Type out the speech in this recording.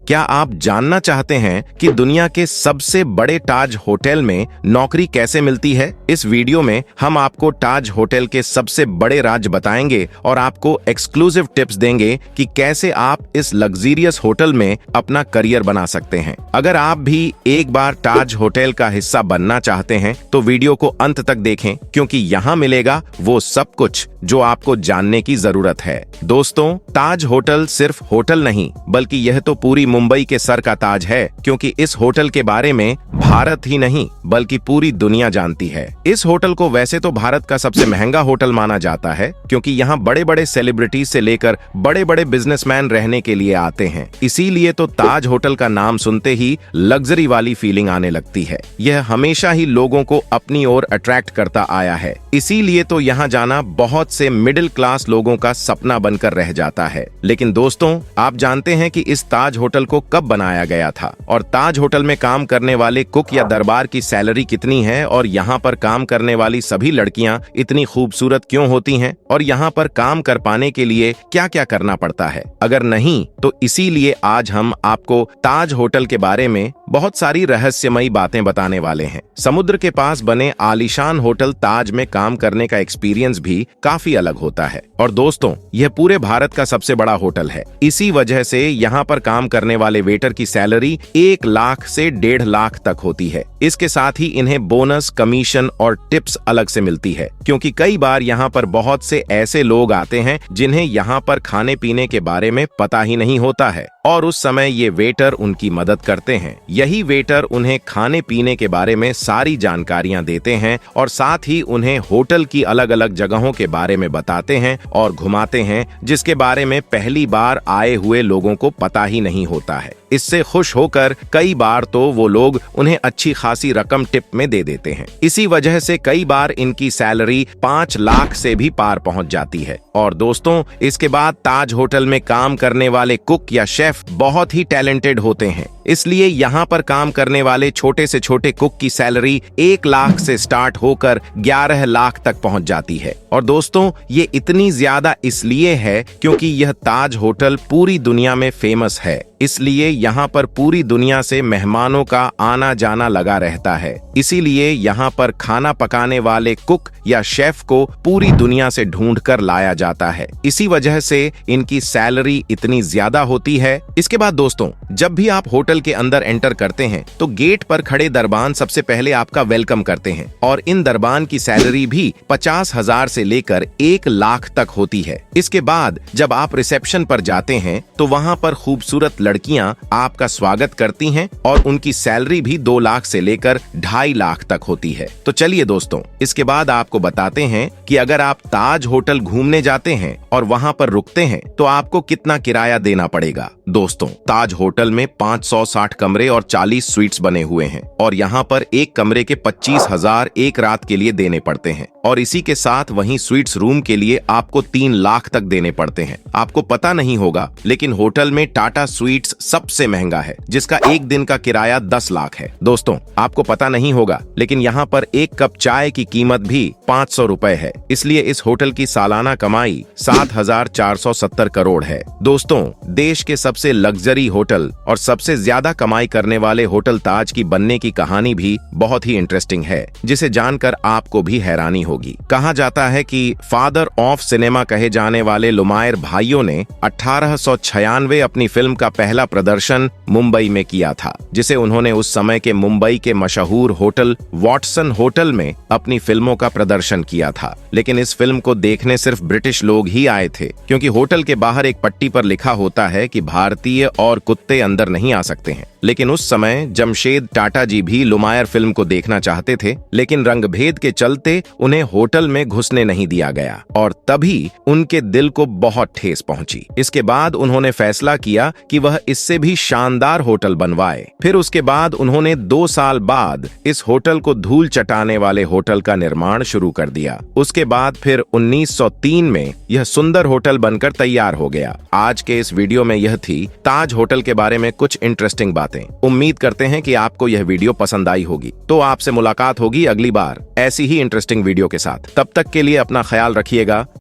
क्या आप जानना चाहते हैं कि दुनिया के सबसे बड़े ताज होटल में नौकरी कैसे मिलती है? इस वीडियो में हम आपको ताज होटल के सबसे बड़े राज बताएंगे और आपको एक्सक्लूसिव टिप्स देंगे कि कैसे आप इस लग्जरियस होटल में अपना करियर बना सकते हैं। अगर आप भी एक बार ताज होटल का हिस्सा बनना चाहते हैं तो वीडियो को अंत तक देखें, क्योंकि यहाँ मिलेगा वो सब कुछ जो आपको जानने की जरूरत है। दोस्तों, ताज होटल सिर्फ होटल नहीं, बल्कि यह तो पूरी मुंबई के सर का ताज है, क्योंकि इस होटल के बारे में भारत ही नहीं बल्कि पूरी दुनिया जानती है। इस होटल को वैसे तो भारत का सबसे महंगा होटल माना जाता है, क्योंकि यहाँ बड़े बड़े सेलिब्रिटीज से लेकर बड़े बड़े बिजनेसमैन रहने के लिए आते हैं। इसीलिए तो ताज होटल का नाम सुनते ही लग्जरी वाली फीलिंग आने लगती है। यह हमेशा ही लोगों को अपनी ओर अट्रैक्ट करता आया है। इसीलिए तो यहाँ जाना बहुत से मिडिल क्लास लोगों का सपना बनकर रह जाता है। लेकिन दोस्तों, आप जानते हैं कि इस ताज होटल को कब बनाया गया था, और ताज होटल में काम करने वाले कुक या दरबार की सैलरी कितनी है, और यहाँ पर काम करने वाली सभी लड़कियां इतनी खूबसूरत क्यों होती हैं, और यहाँ पर काम कर पाने के लिए क्या क्या करना पड़ता है? अगर नहीं तो इसीलिए आज हम आपको ताज होटल के बारे में बहुत सारी रहस्यमयी बातें बताने वाले हैं। समुद्र के पास बने आलीशान होटल ताज में काम करने का एक्सपीरियंस भी काफी अलग होता है। और दोस्तों, यह पूरे भारत का सबसे बड़ा होटल है। इसी वजह से यहाँ पर काम करने वाले वेटर की सैलरी 1 लाख से 1.5 लाख तक होती है। इसके साथ ही इन्हें बोनस, कमीशन और टिप्स अलग से मिलती है, क्योंकि कई बार यहाँ पर बहुत से ऐसे लोग आते हैं जिन्हें यहाँ पर खाने पीने के बारे में पता ही नहीं होता है, और उस समय ये वेटर उनकी मदद करते हैं। यही वेटर उन्हें खाने पीने के बारे में सारी जानकारियां देते हैं और साथ ही उन्हें होटल की अलग अलग जगहों के बारे में बताते हैं और घुमाते हैं, जिसके बारे में पहली बार आए हुए लोगों को पता ही नहीं होता है। इससे खुश होकर कई बार तो वो लोग उन्हें अच्छी खासी रकम टिप में दे देते हैं। इसी वजह से कई बार इनकी सैलरी 5 लाख से भी पार पहुंच जाती है। और दोस्तों, इसके बाद ताज होटल में काम करने वाले कुक या शेफ बहुत ही टैलेंटेड होते हैं। इसलिए यहाँ पर काम करने वाले छोटे से छोटे कुक की सैलरी 1 लाख से स्टार्ट होकर 11 लाख तक पहुंच जाती है। और दोस्तों, ये इतनी ज्यादा इसलिए है क्योंकि यह ताज होटल पूरी दुनिया में फेमस है। इसलिए यहाँ पर पूरी दुनिया से मेहमानों का आना जाना लगा रहता है। इसीलिए यहाँ पर खाना पकाने वाले कुक या शेफ को पूरी दुनिया से ढूंढ कर लाया जाता है। इसी वजह से इनकी सैलरी इतनी ज्यादा होती है। इसके बाद दोस्तों, जब भी आप होटल के अंदर एंटर करते हैं तो गेट पर खड़े दरबान सबसे पहले आपका वेलकम करते हैं, और इन दरबान की सैलरी भी 50,000 से लेकर 1 लाख तक होती है। इसके बाद जब आप रिसेप्शन पर जाते हैं तो वहाँ पर खूबसूरत लड़कियां आपका स्वागत करती हैं, और उनकी सैलरी भी 2 लाख से लेकर 2.5 लाख तक होती है। तो चलिए दोस्तों, इसके बाद आपको बताते हैं कि अगर आप ताज होटल घूमने जाते हैं और वहां पर रुकते हैं तो आपको कितना किराया देना पड़ेगा। दोस्तों, ताज होटल में 560 कमरे और 40 स्वीट्स बने हुए हैं, और यहाँ पर एक कमरे के 25,000 एक रात के लिए देने पड़ते हैं, और इसी के साथ वहीं स्वीट्स रूम के लिए आपको 3 लाख तक देने पड़ते हैं। आपको पता नहीं होगा, लेकिन होटल में टाटा स्वीट्स सबसे महंगा है, जिसका एक दिन का किराया 10 लाख है। दोस्तों, आपको पता नहीं होगा, लेकिन यहाँ पर एक कप चाय की कीमत भी 500 रुपए है। इसलिए इस होटल की सालाना कमाई 7,470 करोड़ है। दोस्तों, देश के सबसे लग्जरी होटल और सबसे ज्यादा कमाई करने वाले होटल ताज की बनने की कहानी भी बहुत ही इंटरेस्टिंग है, जिसे जानकर आपको भी हैरानी होगी। कहा जाता है कि फादर ऑफ सिनेमा कहे जाने वाले लुमायर भाइयों ने 1896 अपनी फिल्म का पहला प्रदर्शन मुंबई में किया था, जिसे उन्होंने उस समय के मुंबई के मशहूर होटल वॉटसन होटल में अपनी फिल्मों का प्रदर्शन किया था। लेकिन इस फिल्म को देखने सिर्फ ब्रिटिश लोग ही आए थे, क्योंकि होटल के बाहर एक पट्टी पर लिखा होता है कि भारतीय और कुत्ते अंदर नहीं आ सकते हैं। लेकिन उस समय जमशेद टाटा जी भी लुमायर फिल्म को देखना चाहते थे, लेकिन रंगभेद के चलते उन्हें होटल में घुसने नहीं दिया गया, और तभी उनके दिल को बहुत ठेस पहुंची। इसके बाद उन्होंने फैसला किया कि वह इससे भी शानदार होटल बनवाए। फिर उसके बाद उन्होंने 2 साल बाद इस होटल को धूल चटाने वाले होटल का निर्माण शुरू कर दिया। उसके बाद फिर 1903 में यह सुंदर होटल बनकर तैयार हो गया। आज के इस वीडियो में यह थी ताज होटल के बारे में कुछ इंटरेस्टिंग बातें। उम्मीद करते हैं कि आपको यह वीडियो पसंद आई होगी। तो आपसे मुलाकात होगी अगली बार ऐसी ही इंटरेस्टिंग वीडियो के साथ। तब तक के लिए अपना ख्याल रखिएगा।